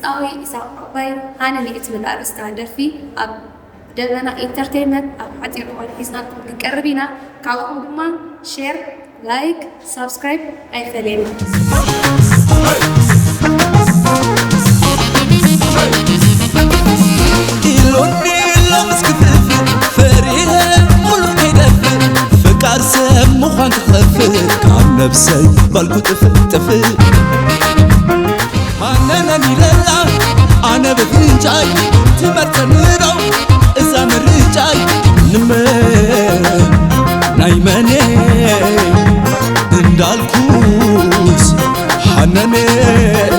ድምፃዊ ኢሳቅ ዕቋይ ሃነኒ እትብል ኣርእስታ ደርፊ ኣብ ደበና ኢንተርቴይንመንት ኣብ ሓፂር እዋን ሒዝናኩም ክንቀርብ ኢና ካብኹም ድማ ሼር ላይክ ሰብስክራይብ ኣይፈለየና مخان تخفي كان نفسي بالكو تفي أنا نيلا أنا بفنجاي تمرتنيرو إذا مرجاي نمر نايماني اندالكوس حناني